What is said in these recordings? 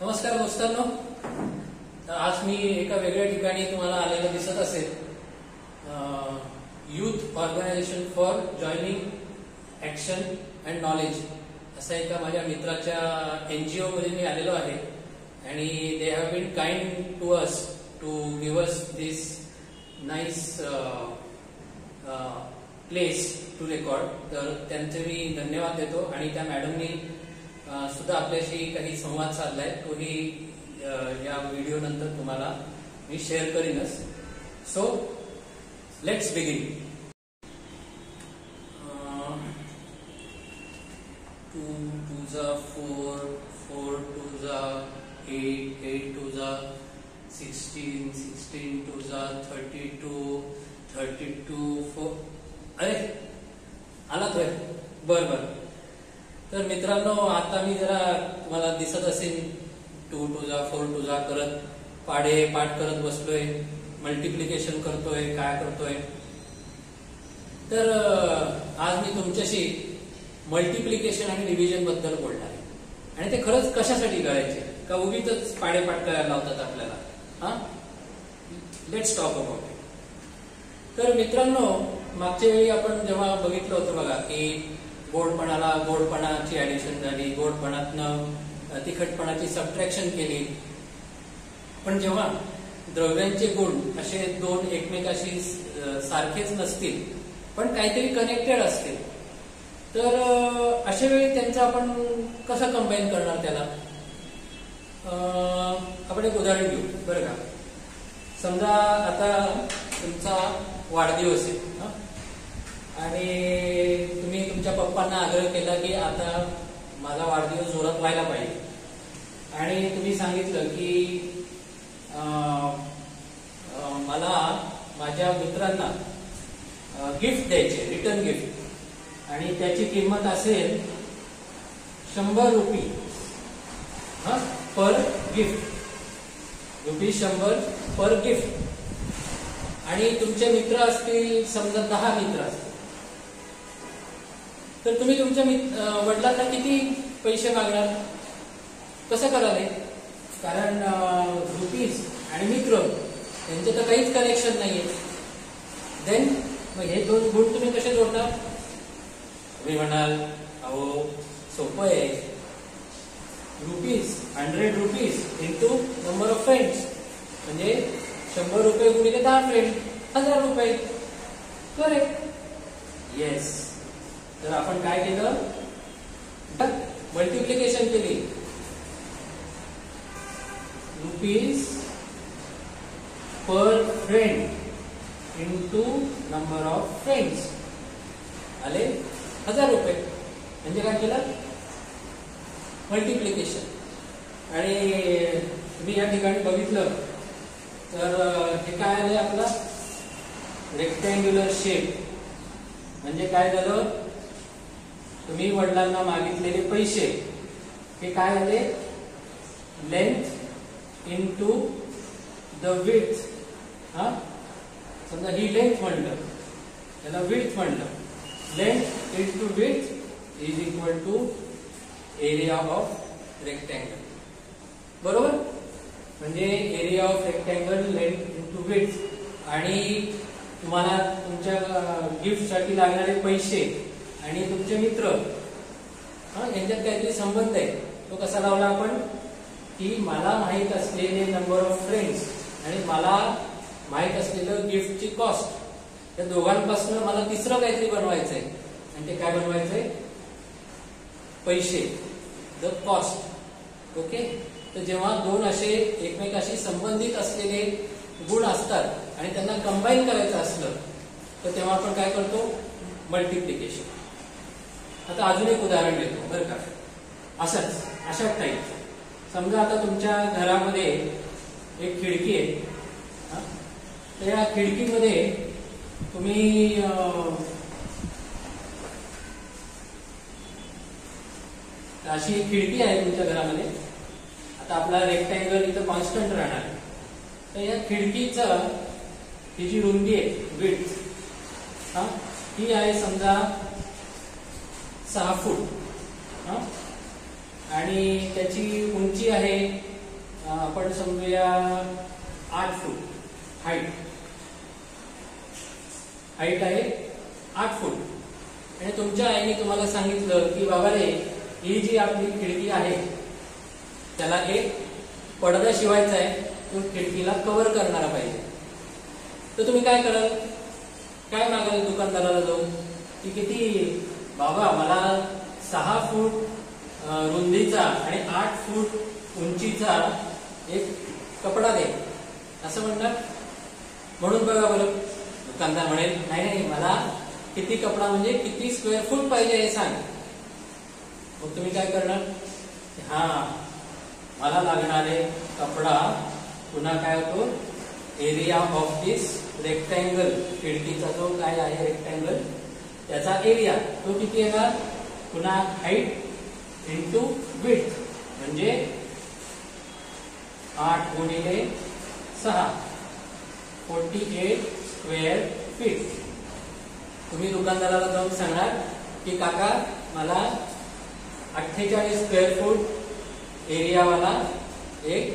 नमस्कार दोस्तांनो, आज मी एका वेगळ्या ठिकाणी तुम्हाला आलेलं दिसत असेल. Youth organization for joining action and knowledge असा एका माझ्या मित्राच्या NGO मध्ये मी आलेलो आहे. आणि they have been kind to us to give us this nice place to record. तर त्यांचे मी धन्यवाद देतो. आणि त्या मॅडमनी सुद्धा आपल्याशी काही संवाद साधलाय, तोही या व्हिडिओ नंतर तुम्हाला मी शेअर करीनच. So let's begin. 2 2s are 4, 4 2s are 8, 8 2s are 16, 16 2s are 32, 32 4. अरे आलात होय, बर. तर मित्रांनो, आता मी जरा तुम्हाला दिसत असेल 2 2s are 4 2s are करत पाठ करत बसलोय, मल्टिप्लिकेशन करतोय, काय करतोय. तर आज मी तुमच्याशी मल्टिप्लिकेशन आणि डिव्हिजन बद्दल बोलणार आहे. आणि ते खरंच कशासाठी करायचे, का उगीच पाठ करायला लावतात आपल्याला. Let's talk about it. तर मित्रांनो, मागच्या वेळी आपण जेव्हा बघितलं होतं बघा की गोडपणाला गोडपणाची ऍडिशन झाली, गोडपणातनं तिखटपणाची सबट्रॅक्शन केली. पण जेव्हा द्रव्यांचे गुण असे दोन एकमेकाशी सारखेच नसतील पण काहीतरी कनेक्टेड असतील, तर अशा वेळी त्यांचं आपण कसं कंबाईन करणार त्याला. आपण एक उदाहरण घेऊ बरं का. समजा आता तुमचा वाढदिवस आहे आणि तुम्ही तुमच्या पप्पांना आग्रह केला की आता माझा वाढदिवस जोरात व्हायला पाहिजे. आणि तुम्ही सांगितलं की मला माझ्या मित्रांना गिफ्ट द्यायचे, रिटर्न गिफ्ट, आणि त्याची किंमत असेल 100 रुपये पर गिफ्ट, ₹100 पर गिफ्ट. आणि तुमचे मित्र असतील समजा 10 मित्र असतील, तर तुम्ही तुमच्या वडिलांना किती पैसे मागणार, कसं कराल. कारण रुपीज आणि मित्र यांचे तर काहीच कनेक्शन नाहीये. देन मग हे दोन गुण तुम्ही कसे जोडणार. तुम्ही म्हणाल अहो सोपं आहे, rupees 100 rupees into number of friends, म्हणजे 100 रुपये गुणिले 10 फ्रेंड, 1000 रुपये. करेक्ट. येस. तर आपण काय केलं, मल्टिप्लिकेशन केली. Rupees per friend into number of friends आले 1000 रुपये. म्हणजे काय केलं, मल्टिप्लिकेशन. आणि तुम्ही या ठिकाणी बघितलं तर हे काय आले, आपला रेक्टँग्युलर शेप. म्हणजे काय झालं, तुम्ही वडिलांना मागितलेले पैसे हे काय आले, लेंथ इंटू द विड्थ. समजा ही लेंथ म्हणलं, त्याला विड्थ म्हणलं. Length into width is equal to area of rectangle. बरोबर. म्हणजे area of rectangle length into width. आणि तुम्हाला तुमच्या गिफ्टसाठी लागणारे पैसे आणि तुमचे मित्र यांच्यात काहीतरी संबंध आहे. तो कसा लावला आपण, की मला माहित असलेले नंबर ऑफ फ्रेंड्स आणि मला माहित असलेलं गिफ्टची कॉस्ट, त्या दोघांपासून मला तिसरं काहीतरी बनवायचंय. आणि ते काय बनवायचंय, पैसे, द कॉस्ट. ओके. तर जेव्हा दोन असे एकमेकाशी संबंधित असलेले गुण असतात आणि त्यांना कंबाईन करायचं असलं तर तेव्हा आपण काय करतो, मल्टिप्लिकेशन. आता अजून एक उदाहरण देतो बरं का. अशा टाईप. समजा आता तुमच्या घरामध्ये एक खिडकी आहे. तर या खिडकीमध्ये तुम्ही अशी एक खिडकी आहे तुमच्या घरामध्ये. आता आपला रेक्टँगल इथं कॉन्स्टंट राहणार. तर या खिडकीचा ही जी रुंदी आहे, विड्थ, ही आहे समजा 6 फूट. आणि त्याची उंची आहे आपण समजूया 8 फूट हाईट आहे 8 फूट. आणि तुमच्या आईने तुम्हाला सांगितलं की बाबा रे, ही जी आपली खिडकी आहे त्याला एक पडदा शिवायचा आहे, तो खिडकीला कव्हर करणारा पाहिजे. तर तुम्ही काय कराल, काय मागाल दुकानदाराला जाऊन की किती बाबा मला 6 फूट रुंदीचा आणि 8 फूट उंचीचा एक कपडा दे असं म्हणणार. म्हणून बघा बरं, दुकानदार म्हणेल नाही नाही, मला किती कपडा म्हणजे किती स्क्वेअर फूट पाहिजे हे सांग. मग तुम्ही काय करणार, हा मला लागणारे कपडा पुन्हा काय होतो, एरिया ऑफ दिस रेक्टँगल, खिडकीचा जो काय आहे रेक्टँगल त्याचा एरिया तो किती येणार, पुन्हा हाईट इंटू विड्थ म्हणजे 8 गुणिले 6 48 स्क्वेअर फीट. तुम्ही दुकानदाराला जाऊन सांगणार की काका मला 48 स्क्वेअर फूट एरियावाला एक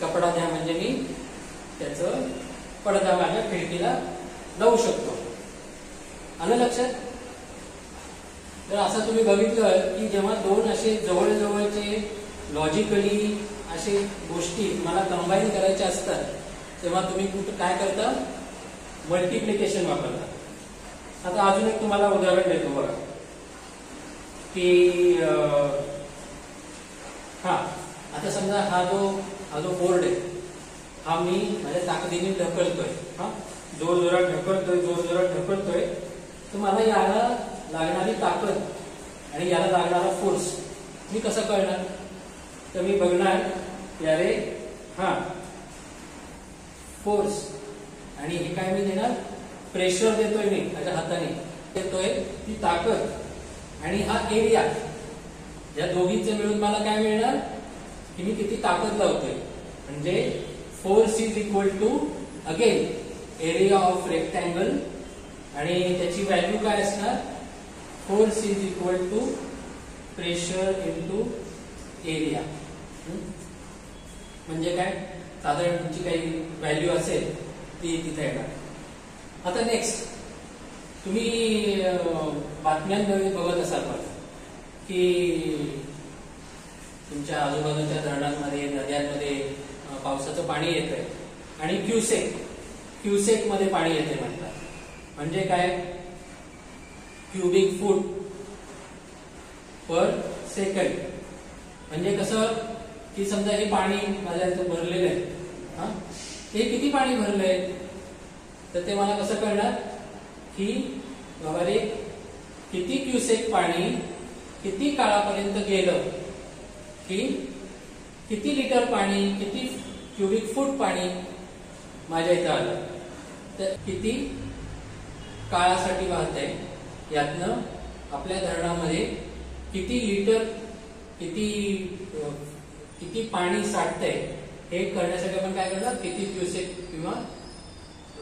कपडा द्या, म्हणजे मी त्याचं पडदा माझ्या खिडकीला लावू शकतो. आलं लक्षात. तर असं तुम्ही बघितलं की जेव्हा दोन असे जवळजवळचे लॉजिकली असे गोष्टी तुम्हाला कंबाईन करायच्या असतात तेव्हा तुम्ही कुठं काय करता, मल्टिप्लिकेशन वापरता. आता अजून एक तुम्हाला उदाहरण देतो बघा की हा आता समजा हा जो बोर्ड आहे हा मी माझ्या ताकदीने ढकलतोय, हा जोरजोरात ढकलतोय, तर मला याला लागणारी ताकद आणि याला लागणारा फोर्स मी कसं कळणार. तर मी बघणार की अरे हा फोर्स आणि हे काय मी देणार, प्रेशर देतोय मी माझ्या हाताने, देतोय ती ताकद आणि हा एरिया, या दोघींचे मिळून मला काय मिळणार की मी किती ताकद लावतोय. म्हणजे force is equal to again area of rectangle आणि त्याची व्हॅल्यू काय असणार, force is equal to pressure into area. म्हणजे काय, साधारण तुमची काही व्हॅल्यू असेल ती तिथे येणार. आता नेक्स्ट तुम्ही बातम्यांमध्ये बघत असाल की तुमच्या आजूबाजूच्या धरणांमध्ये नद्यांमध्ये पावसाचं पाणी येतंय आणि क्युसेक मध्ये पाणी येते म्हणतात. म्हणजे काय, क्युबिक फूट पर सेकंड. म्हणजे कसं की समजा हे पाणी माझ्या इथं भरलेलं आहे, हा हे किती पाणी भरलंय, तर ते मला कसं कळणार की बाबा रे किती क्युसेक पाणी किती काळापर्यंत गेलं, की किती लिटर पाणी, किती क्युबिक फूट पाणी माझ्या इथं आलं, तर किती काळासाठी वाहतंय, यातनं आपल्या धरणामध्ये किती लिटर किती पाणी साठतंय हे करण्यासाठी आपण काय करणार, किती क्युसेक किंवा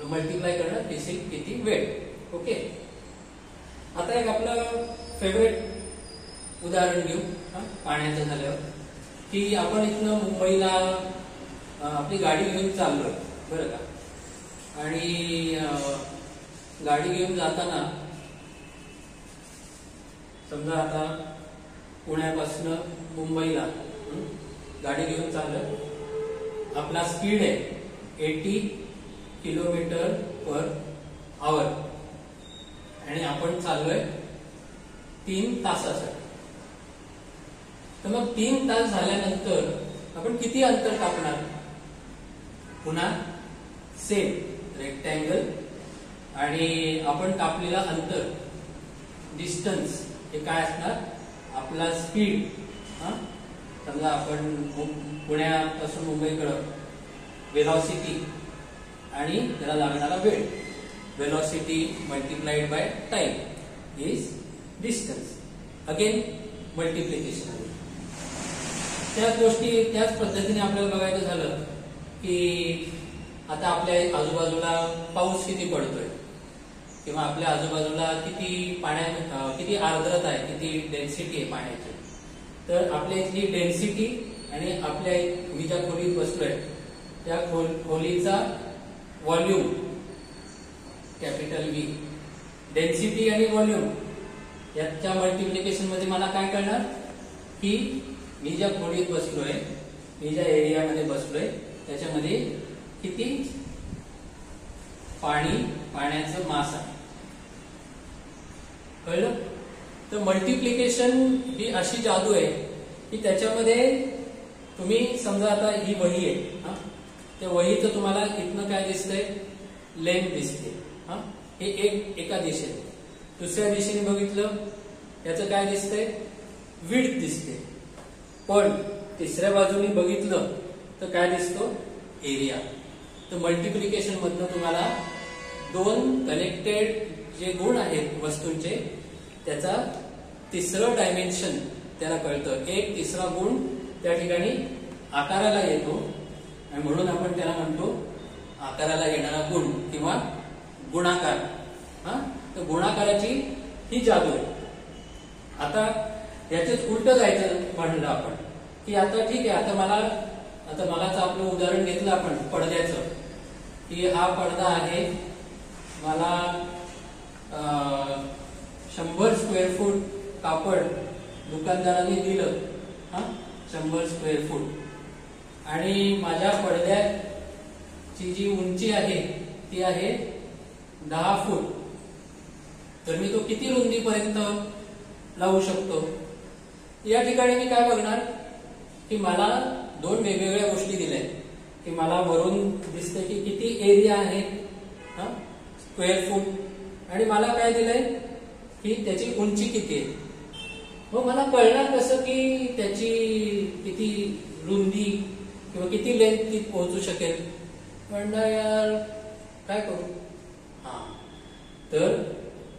मल्टिप्लाय करणार किती वेळ. ओके. आता एक आपलं फेवरेट उदाहरण घेऊ पाण्याचं झाल्यावर, की आपण इथनं मुंबईला आपली गाडी घेऊन चाललोय बरं का, आणि गाडी घेऊन जाताना समजा आता पुण्यापासून मुंबईला गाडी घेऊन चाललोय, आपला स्पीड आहे 80 किलोमीटर पर आवर आणि आपण चाललोय 3 तासासाठी. तर मग 3 तास झाल्यानंतर आपण किती अंतर कापणार, पुन्हा सेम रेक्टँगल आणि आपण कापलेला अंतर डिस्टन्स हे काय असणार, आपला स्पीड. समजा आपण पुण्यापासून मुंबईकडं वेलॉसिटी आणि त्याला लागणारा वेळ, velocity multiplied by time is distance. Again multiplication. त्याच गोष्टी त्याच पद्धतीने आपल्याला बघायचं झालं की आता आपल्या आजूबाजूला पाऊस किती पडतोय किंवा आपल्या आजूबाजूला किती आर्द्रता आहे, किती डेन्सिटी आहे पाण्याची. तर आपल्या इथली डेन्सिटी आणि आपल्या मी ज्या खोलीत बसलोय त्या खोलीचा व्हॉल्यूम कॅपिटल व्ही, डेन्सिटी आणि व्हॉल्यूम याच्या मल्टिप्लिकेशन मध्ये मला काय कळणार की मी ज्या खोलीत बसलोय, मी ज्या एरियामध्ये बसलोय त्याच्यामध्ये किती पाण्याचं मास आहे. कळलं? तर मल्टिप्लिकेशन ही अशी जादू आहे की त्याच्यामध्ये तुम्ही समजा आता ही वही आहे, त्या वहीचं तुम्हाला इथनं काय दिसतंय, लेंथ दिसते. हे एका दिशेने. दुसऱ्या दिशेने बघितलं याचं काय दिसतंय, विड्थ दिसते. पण तिसऱ्या बाजूने बघितलं तर काय दिसतो, एरिया. तर मल्टिप्लिकेशन मधनं तुम्हाला दोन कनेक्टेड जे गुण आहेत वस्तूंचे त्याचा तिसरं डायमेन्शन त्याला कळतं. एक तिसरा गुण त्या ठिकाणी आकाराला येतो आणि म्हणून आपण त्याला म्हणतो आकाराला येणारा गुण किंवा गुणाकार. तर गुणाकाराची ही जादू आहे. आता याच्याच उलट जायचं म्हणलं आपण की आता ठीक आहे, आता मलाच आपलं उदाहरण घेतलं आपण पडद्याचं की हा पडदा आहे, मला 100 स्क्वेअर फूट कापड दुकानदाराने दिलं, 100 स्क्वेअर फूट, आणि माझ्या पडद्याची जी उंची आहे ती आहे 10 फूट. तर मी तो किती रुंदीपर्यंत लावू शकतो. या ठिकाणी मी काय बघणार की मला दोन वेगवेगळ्या गोष्टी दिल्या की मला वरून दिसते की किती एरिया आहे स्क्वेअर फूट, आणि मला काय दिलंय की त्याची उंची किती आहे. मग मला कळणार कसं की त्याची किती रुंदी किंवा किती लेंथ ती पोहोचू शकेल. म्हणलं यार काय करू, तर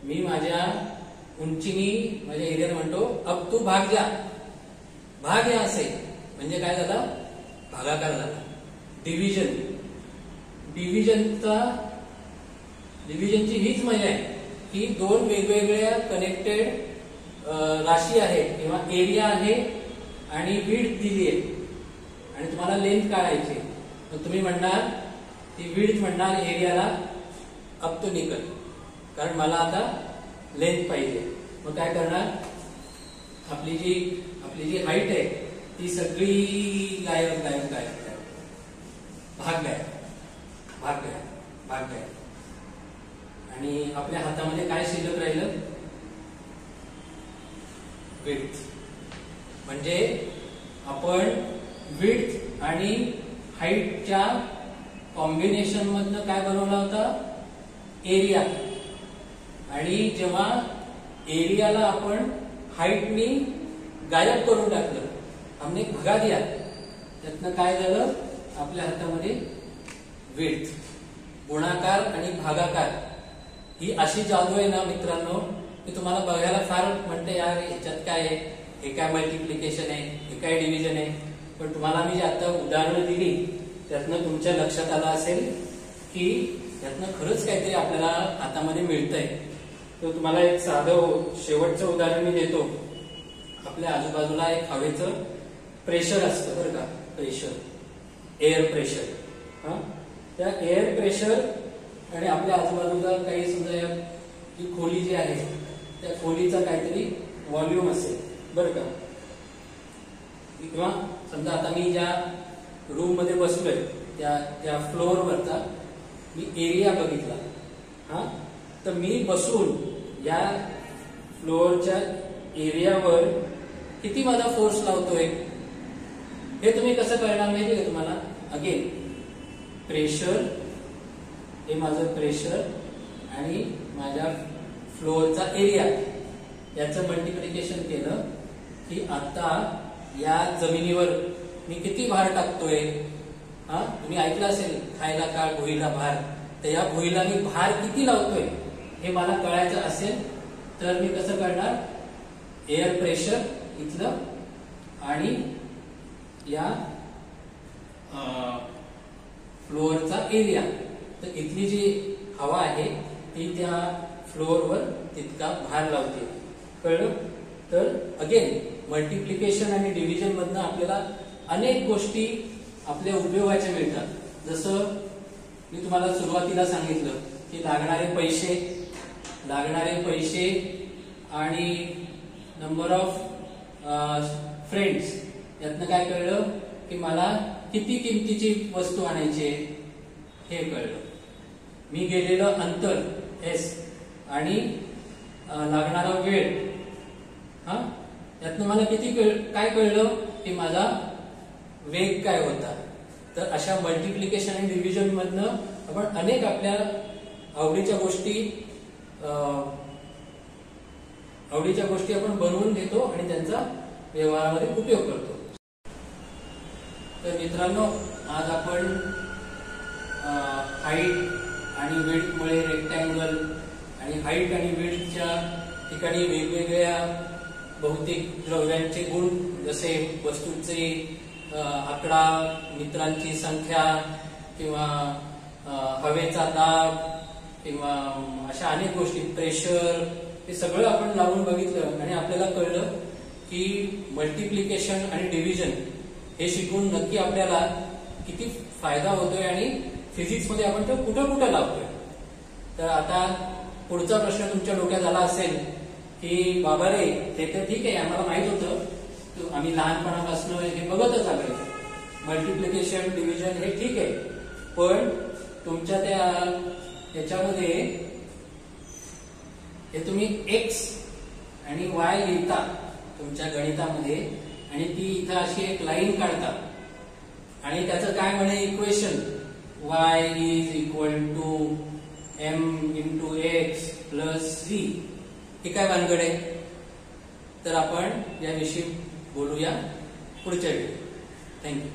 मी माझ्या उंचीनी माझ्या एरियाला म्हणतो अब तू भाग जा. भाग या असे म्हणजे काय झाला, भागाकार झाला. डिव्हिजनची हीच मजा आहे की दोन वेगवेगळ्या कनेक्टेड राशी आहेत किंवा एरिया आहे आणि विड्थ दिली आहे आणि तुम्हाला लेंथ काढायची. मग तुम्ही म्हणणार ती विड्थ म्हणणार एरियाला अब तो निकल, कारण मला आता लेंथ पाहिजे. मग काय करणार, आपली जी हाईट आहे ती सगळी गायब भाग गायब. आणि आपल्या हातामध्ये काय शिल्लक राहिलं, विड्थ. म्हणजे आपण विड्थ आणि हाईटच्या कॉम्बिनेशन मधनं काय बनवला होता, एरिया. आणि जेव्हा एरियाला आपण हाईटनी गायब करून टाकलं, हमने भगा दिया, त्यातनं काय झालं, आपल्या हातामध्ये विड्थ. गुणाकार आणि भागाकार ही अशी जादू आहे ना मित्रांनो की तुम्हाला बघायला फार म्हणते यार ह्याच्यात काय आहे, हे काय मल्टिप्लिकेशन आहे, हे काय डिव्हिजन आहे. पण तुम्हाला मी आता उदाहरणं दिली त्यातनं तुमच्या लक्षात आलं असेल की यातनं खरंच काहीतरी आपल्याला हातामध्ये मिळतंय. तर तुम्हाला एक साधं शेवटचं उदाहरण मी देतो. आपल्या आजूबाजूला एक हवेचं प्रेशर असतं बरं का, प्रेशर, एअर प्रेशर. त्या एअर प्रेशर आणि आपल्या आजूबाजूला काही समजा ही खोली जी आहे त्या खोलीचा काहीतरी व्हॉल्यूम असेल बरं का. किंवा समजा आता मी ज्या रूम मध्ये बसलोय त्या फ्लोअरवरचा मी एरिया बघितला, तर मी बसून या फ्लोअरच्या एरियावर किती माझा फोर्स लावतोय हे तुम्ही कसं कळणार माहिती का तुम्हाला. अगेन प्रेशर, हे माझं प्रेशर आणि माझ्या फ्लोअरचा एरिया याचं मल्टिप्लिकेशन केलं की आता या जमिनीवर मी किती भार टाकतोय. तुम्ही ऐकलं असेल, खायला काळ भुईला भार. तर या भुईला मी भार किती लावतोय हे मला कळायचं असेल तर मी कसं करणार, एअर प्रेशर इथलं आणि या फ्लोअरचा एरिया. तर इथली जी हवा आहे ती त्या फ्लोअरवर तितका भार लावते. कळलं. तर अगेन मल्टिप्लिकेशन आणि डिव्हिजन मधनं आपल्याला अनेक गोष्टी आपल्या उपयोगाच्या मिळतात. जसं मी तुम्हाला सुरुवातीला सांगितलं की लागणारे पैसे आणि नंबर ऑफ फ्रेंड्स, यातनं काय कळलं की मला किती किमतीची वस्तू आणायची आहे हे कळलं. मी गेलेलं अंतर S आणि लागणारा वेळ, यातनं मला काय कळलं की माझा वेग काय होता. तर अशा मल्टिप्लिकेशन आणि डिव्हिजन मधनं आपण अनेक आपल्या आवडीच्या गोष्टी आपण बनवून घेतो आणि त्यांचा व्यवहारामध्ये उपयोग करतो. तर मित्रांनो, आज आपण हाईट आणि विड्थ मुळे रेक्टँगल आणि हाईट आणि विड्थच्या ठिकाणी वेगवेगळ्या भौतिक द्रव्यांचे गुण, जसे वस्तूंचे आकडा, मित्रांची संख्या किंवा हवेचा दाब किंवा अशा अनेक गोष्टी, प्रेशर, हे सगळं आपण लावून बघितलं आणि आपल्याला कळलं की मल्टिप्लिकेशन आणि डिव्हिजन हे शिकून नक्की आपल्याला किती फायदा होतोय आणि फिजिक्स मध्ये आपण तो कुठं लावतोय. तर आता पुढचा प्रश्न तुमच्या डोक्यात आला असेल की बाबा रे, ते तर ठीक आहे, आम्हाला माहित होतं, आम्ही लहानपणापासून हे बघतच आलोय, मल्टिप्लिकेशन डिव्हिजन हे ठीक आहे, पण तुमच्या त्याच्यामध्ये हे तुम्ही x आणि y लिहिता तुमच्या गणितामध्ये आणि ती इथं अशी एक लाईन काढता आणि त्याचं काय म्हणे equation, y is equal to m into x plus c, हे काय भानगड आहे. तर आपण याविषयी बोलूया पुढच्या व्हिडिओ. थँक्यू.